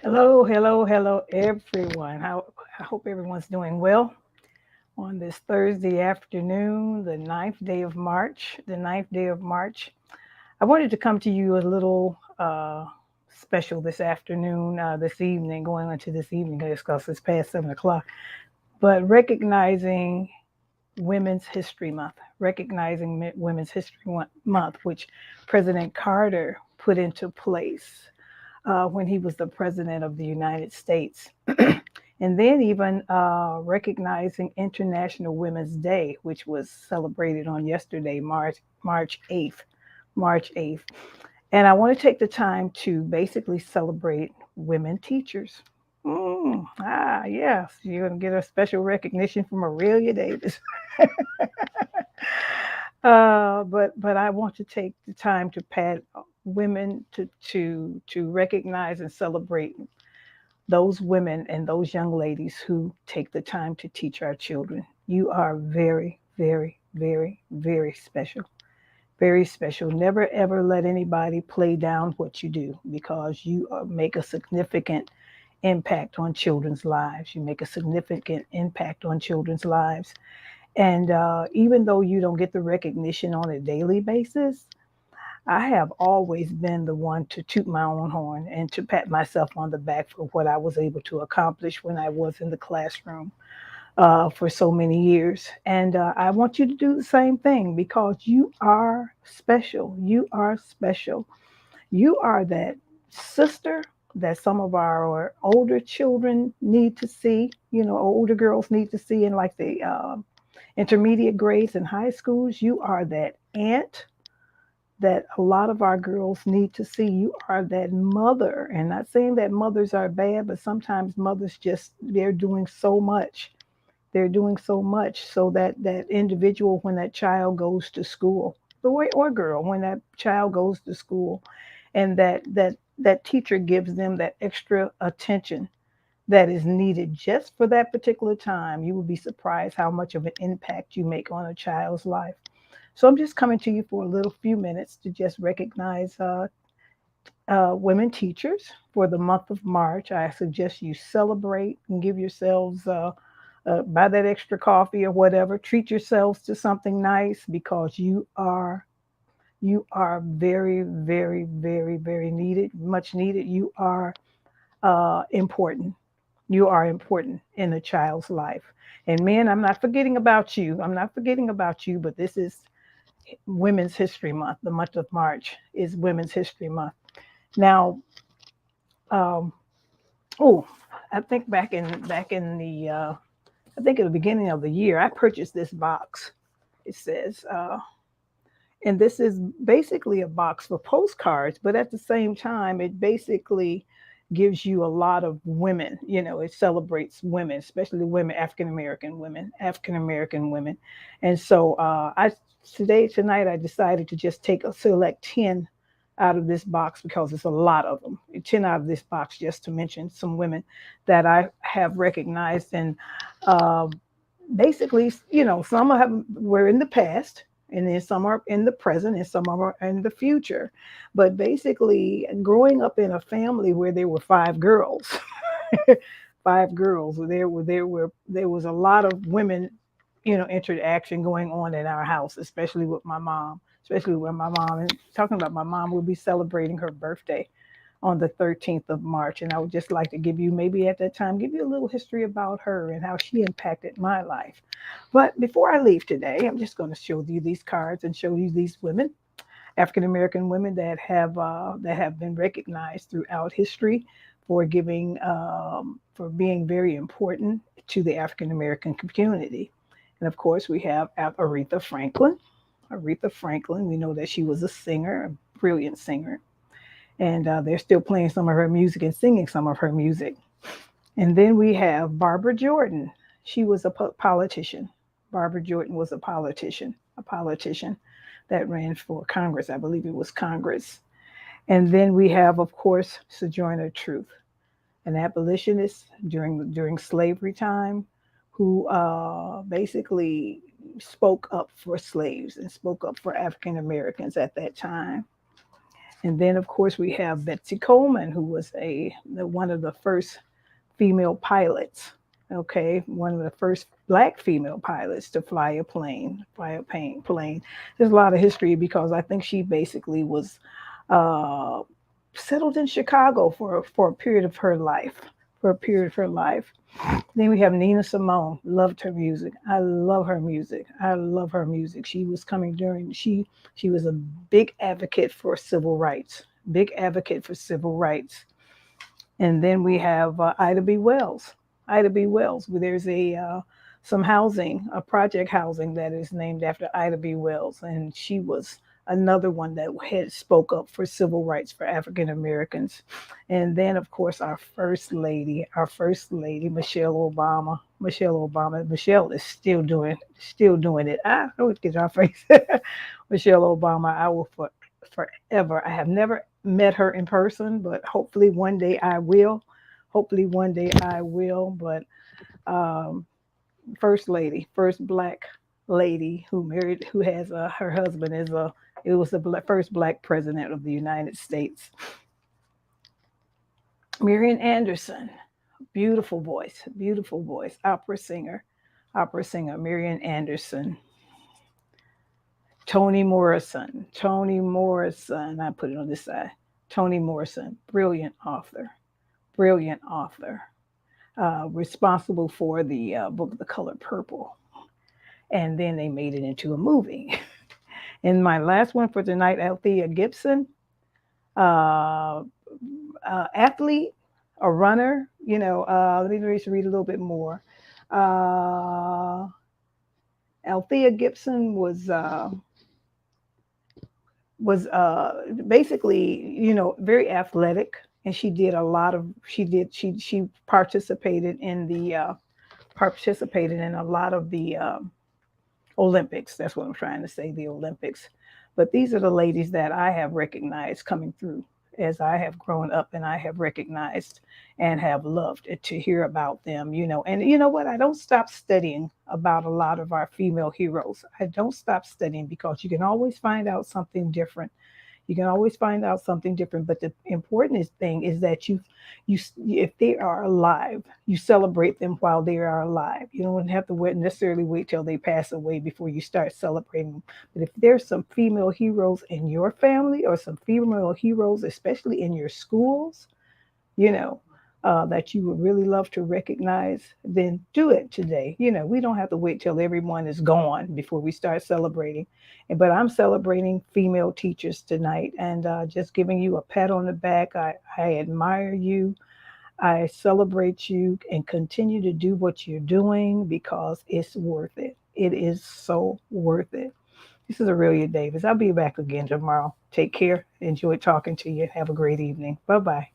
Hello, hello, hello, everyone. I hope everyone's doing well on this Thursday afternoon, the ninth day of March. The ninth day of March. I wanted to come to you a little special this afternoon, this evening, going into this evening, because it's past 7 o'clock. But recognizing Women's History Month, recognizing Women's History Month, which President Carter put into place when he was the president of the United States. And then even recognizing International Women's Day, which was celebrated on yesterday, March 8th. March 8th. And I want to take the time to basically celebrate women teachers. Yes, you're going to get a special recognition from Aurelia Davis. But I want to take the time to pat women to recognize and celebrate those women and those young ladies who take the time to teach our children. You are very, very, very, very special. Very special. Never ever let anybody play down what you do because you make a significant impact on children's lives. You make a significant impact on children's lives. And even though you don't get the recognition on a daily basis, I have always been the one to toot my own horn and to pat myself on the back for what I was able to accomplish when I was in the classroom for so many years. And I want you to do the same thing because you are special. You are special. You are that sister that some of our older children need to see, older girls need to see in like the intermediate grades and high schools. You are that aunt that a lot of our girls need to see. You are that mother, and not saying that mothers are bad, but sometimes mothers just they're doing so much. They're doing so much so that that individual, when that child goes to school, boy or girl, when that child goes to school, and that teacher gives them that extra attention that is needed just for that particular time, you will be surprised how much of an impact you make on a child's life. So I'm just coming to you for a little few minutes to just recognize women teachers for the month of March. I suggest you celebrate and give yourselves, buy that extra coffee or whatever. Treat yourselves to something nice because you are very, very, very, very needed, much needed. You are important. You are important in a child's life. And men, I'm not forgetting about you. I'm not forgetting about you, but this is Women's History Month. The month of March is Women's History Month. Now, um, oh, I think back in the I think at the beginning of the year, I purchased this box. It says, and this is basically a box for postcards, but at the same time, it basically gives you a lot of women. It celebrates women, especially women, African American women. And so tonight, I decided to just take a select 10 out of this box because it's a lot of them. 10 out of this box, just to mention some women that I have recognized. And uh, basically, some have were in the past, and then some are in the present, and some are in the future. But basically, growing up in a family where there were five girls, five girls, there was a lot of women, interaction going on in our house, especially with my mom. Especially with my mom, and talking about my mom, we'll be celebrating her birthday on the 13th of March. And I would just like to give you, maybe at that time, give you a little history about her and how she impacted my life. But before I leave today, I'm just going to show you these cards and show you these women, African American women that have been recognized throughout history for giving for being very important to the African American community. And of course, we have Aretha Franklin. Aretha Franklin, we know that she was a singer, a brilliant singer, and they're still playing some of her music and singing some of her music. And then we have Barbara Jordan. She was a politician. Barbara Jordan was a politician that ran for Congress. I believe it was Congress. And then we have, of course, Sojourner Truth, an abolitionist during slavery time, who basically spoke up for slaves and spoke up for African Americans at that time. And then, of course, we have Betsy Coleman, who was one of the first female pilots. Okay, one of the first black female pilots to fly a plane. There's a lot of history because I think she basically was uh, settled in Chicago for a period of her life. For a period of her life. Then we have Nina Simone. Loved her music. I love her music. I love her music. She was coming during she was a big advocate for civil rights. Big advocate for civil rights. And then we have Ida B. Wells. Ida B. Wells. There's some housing, a project housing that is named after Ida B. Wells, and she was another one that had spoke up for civil rights for African Americans. And then, of course, our first lady, Michelle Obama. Michelle is still doing it. I don't get our face. Michelle Obama. I will forever. I have never met her in person, but hopefully one day I will. Hopefully one day I will. But um, first lady, first black lady who married, who has her husband is it was the first black president of the United States. Marian Anderson, beautiful voice, opera singer, Marian Anderson. Toni Morrison, I put it on this side. Toni Morrison, brilliant author, responsible for the book The Color Purple. And then they made it into a movie. And my last one for tonight, Althea Gibson, uh, athlete, a runner. Let me just read a little bit more. Uh, Althea Gibson was basically, very athletic, and she participated in a lot of the Olympics. That's what I'm trying to say, the Olympics. But these are the ladies that I have recognized coming through as I have grown up, and I have recognized and have loved it to hear about them. And you know what? I don't stop studying about a lot of our female heroes. I don't stop studying because you can always find out something different. You can always find out something different. But the important thing is that if they are alive, you celebrate them while they are alive. You don't have to necessarily wait till they pass away before you start celebrating them. But if there's some female heroes in your family or some female heroes, especially in your schools, you know, that you would really love to recognize, then do it today. We don't have to wait till everyone is gone before we start celebrating. But I'm celebrating female teachers tonight, and just giving you a pat on the back. I admire you. I celebrate you, and continue to do what you're doing because it's worth it. It is so worth it. This is Aurelia Davis. I'll be back again tomorrow. Take care. Enjoy talking to you. Have a great evening. Bye bye.